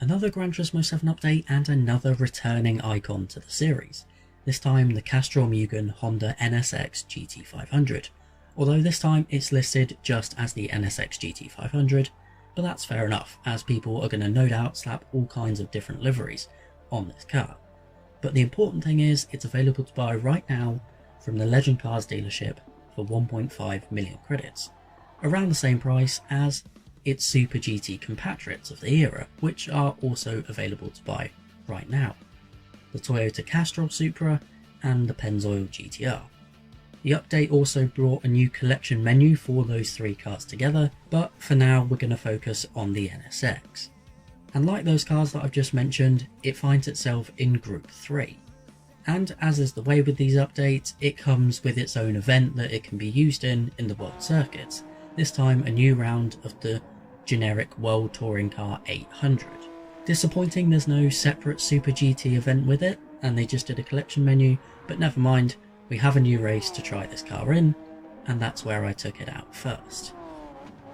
Another Gran Turismo 7 update and another returning icon to the series, this time the Castrol Mugen Honda NSX GT500, although this time it's listed just as the NSX GT500, but that's fair enough as people are going to no doubt slap all kinds of different liveries on this car. But the important thing is it's available to buy right now from the Legend Cars dealership for 1.5 million credits, around the same price as its Super GT compatriots of the era, which are also available to buy right now, the Toyota Castrol Supra and the Pennzoil GTR. The update also brought a new collection menu for those three cars together, but for now we're going to focus on the NSX. And like those cars that I've just mentioned, it finds itself in Group 3. And as is the way with these updates, it comes with its own event that it can be used in the world circuits, this time a new round of the generic World Touring Car 800. Disappointing there's no separate Super GT event with it, and they just did a collection menu, but never mind, we have a new race to try this car in, and that's where I took it out first.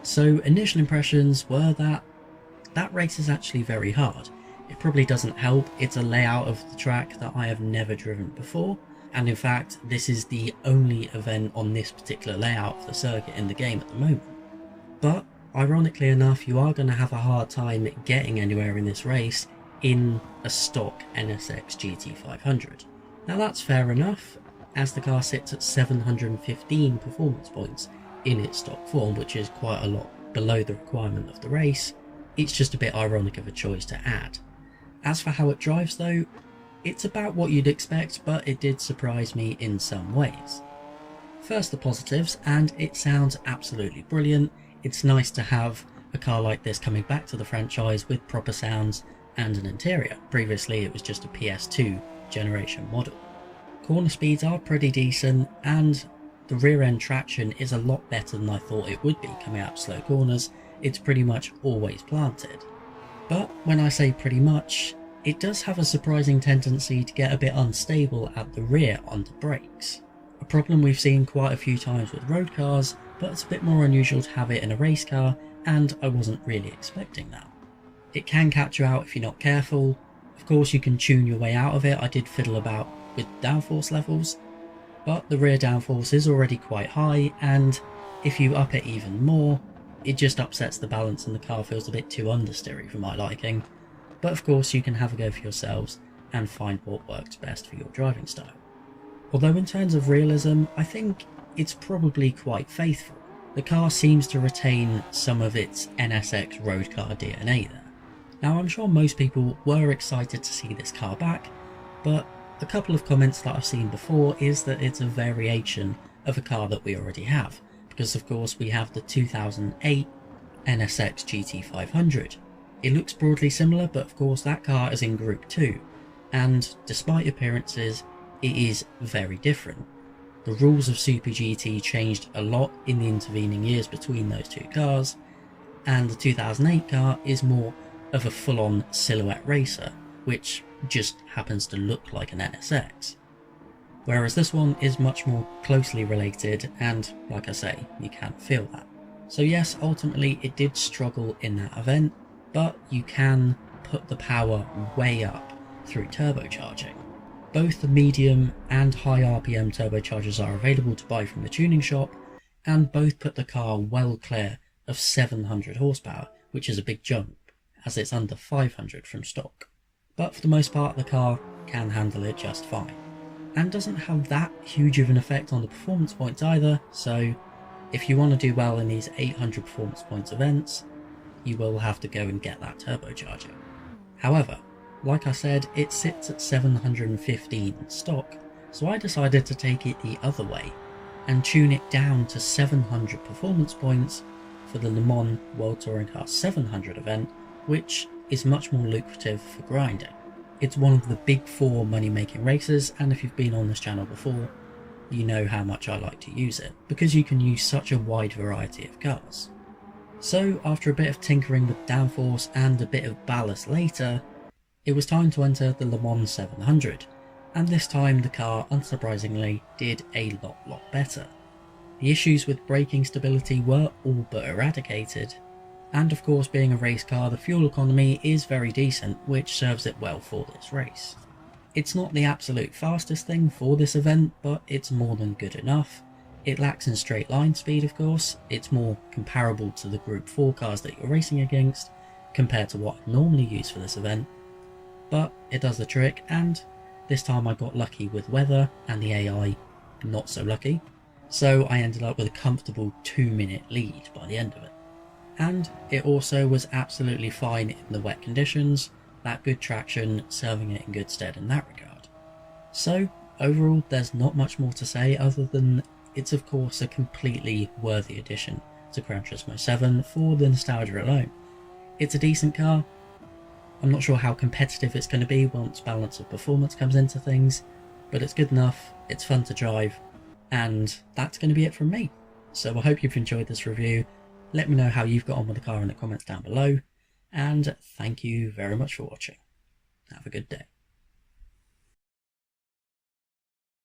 So initial impressions were that race is actually very hard. It probably doesn't help, it's a layout of the track that I have never driven before, and in fact this is the only event on this particular layout of the circuit in the game at the moment. But ironically enough, you are going to have a hard time getting anywhere in this race in a stock NSX GT500. Now that's fair enough, as the car sits at 715 performance points in its stock form, which is quite a lot below the requirement of the race. It's just a bit ironic of a choice to add. As for how it drives though, it's about what you'd expect, but it did surprise me in some ways. First the positives, and it sounds absolutely brilliant. It's nice to have a car like this coming back to the franchise with proper sounds and an interior. Previously it was just a PS2 generation model. Corner speeds are pretty decent, and the rear end traction is a lot better than I thought it would be coming out of slow corners. It's pretty much always planted. But when I say pretty much, it does have a surprising tendency to get a bit unstable at the rear under brakes. A problem we've seen quite a few times with road cars, but it's a bit more unusual to have it in a race car, and I wasn't really expecting that. It can catch you out if you're not careful. Of course you can tune your way out of it. I did fiddle about with downforce levels, but the rear downforce is already quite high, and if you up it even more, it just upsets the balance and the car feels a bit too understeery for my liking. But of course you can have a go for yourselves and find what works best for your driving style. Although in terms of realism, I think it's probably quite faithful. The car seems to retain some of its NSX road car DNA there. Now I'm sure most people were excited to see this car back, but a couple of comments that I've seen before is that it's a variation of a car that we already have, because of course we have the 2008 NSX GT500. It looks broadly similar, but of course that car is in Group 2, and despite appearances, it is very different. The rules of Super GT changed a lot in the intervening years between those two cars, and the 2008 car is more of a full-on silhouette racer, which just happens to look like an NSX. Whereas this one is much more closely related, and like I say, you can feel that. So yes, ultimately it did struggle in that event, but you can put the power way up through turbocharging. Both the medium and high RPM turbochargers are available to buy from the tuning shop, and both put the car well clear of 700 horsepower, which is a big jump, as it's under 500 from stock. But for the most part the car can handle it just fine, and doesn't have that huge of an effect on the performance points either, so if you want to do well in these 800 performance points events, you will have to go and get that turbocharging. However, like I said, it sits at 715 in stock, so I decided to take it the other way and tune it down to 700 performance points for the Le Mans World Touring Car 700 event, which is much more lucrative for grinding. It's one of the big four money-making races, and if you've been on this channel before, you know how much I like to use it, because you can use such a wide variety of cars. So after a bit of tinkering with downforce and a bit of ballast later, it was time to enter the Le Mans 700, and this time the car, unsurprisingly, did a lot better. The issues with braking stability were all but eradicated, And of course, being a race car, the fuel economy is very decent, which serves it well for this race. It's not the absolute fastest thing for this event, but it's more than good enough. It lacks in straight line speed, of course. It's more comparable to the Group 4 cars that you're racing against compared to what I normally use for this event, but it does the trick, and this time I got lucky with weather and the AI not so lucky, so I ended up with a comfortable 2-minute lead by the end of it. And it also was absolutely fine in the wet conditions, that good traction serving it in good stead in that regard. So overall, there's not much more to say other than it's of course a completely worthy addition to Gran Turismo 7 for the nostalgia alone. It's a decent car. I'm not sure how competitive it's going to be once balance of performance comes into things, but it's good enough, it's fun to drive, and that's going to be it from me. So I hope you've enjoyed this review. Let me know how you've got on with the car in the comments down below, and thank you very much for watching. Have a good day.